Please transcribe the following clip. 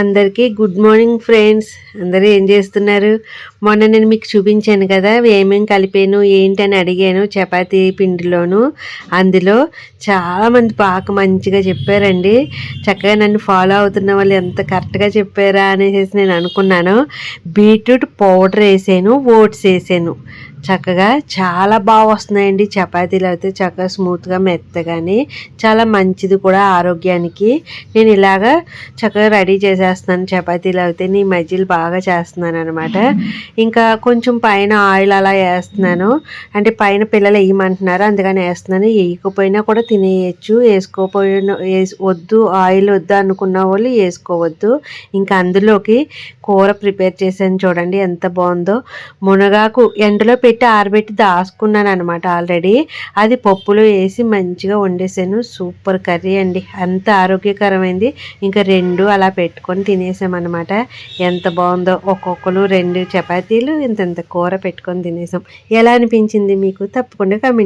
అందరికీ good morning friends. అందరూ ఏం చేస్తున్నారు? మొన్న నేను మీకు చూపించాను కదా ఏమేమి కలిపాను ఏంటని అడిగాను చపాతీ పిండిలోను. అందులో చాలామంది బాగా మంచిగా చెప్పారండి. చక్కగా నన్ను ఫాలో అవుతున్న వాళ్ళు ఎంత కరెక్ట్గా చెప్పారా అనేసి నేను అనుకున్నాను. బీట్రూట్ పౌడర్ వేసాను, ఓట్స్ వేసాను. చక్కగా చాలా బాగా వస్తున్నాయండి చపాతీలు అయితే. చక్కగా స్మూత్గా మెత్తగాని చాలా మంచిది కూడా ఆరోగ్యానికి. నేను ఇలాగా చక్కగా రెడీ చేసేస్తున్నాను చపాతీలు అయితే. ఈ మధ్యలో బాగా చేస్తున్నాను అనమాట. ఇంకా కొంచెం పైన ఆయిల్ అలా వేస్తున్నాను. అంటే పైన పిల్లలు వేయమంటున్నారు అందుకని వేస్తున్నాను. వేయకపోయినా కూడా తినేయచ్చు, వేసుకోపోయిన వద్దు ఆయిల్ వద్దు అనుకున్న వాళ్ళు వేసుకోవద్దు. ఇంకా అందులోకి కూర ప్రిపేర్ చేశాను చూడండి ఎంత బాగుందో. మునగాకు ఎండలో పెట్టి ఆరబెట్టి దాచుకున్నాను అనమాట ఆల్రెడీ. అది పప్పులో వేసి మంచిగా వండేసాను. సూపర్ కర్రీ అండి, అంత ఆరోగ్యకరమైంది. ఇంకా రెండు అలా పెట్టుకొని తినేసామన్నమాట. ఎంత బాగుందో. ఒక్కొక్కరు 2 చపాతీలు ఇంత కూర పెట్టుకొని తినేసాం. ఎలా అనిపించింది మీకు? తప్పకుండా కామెంట్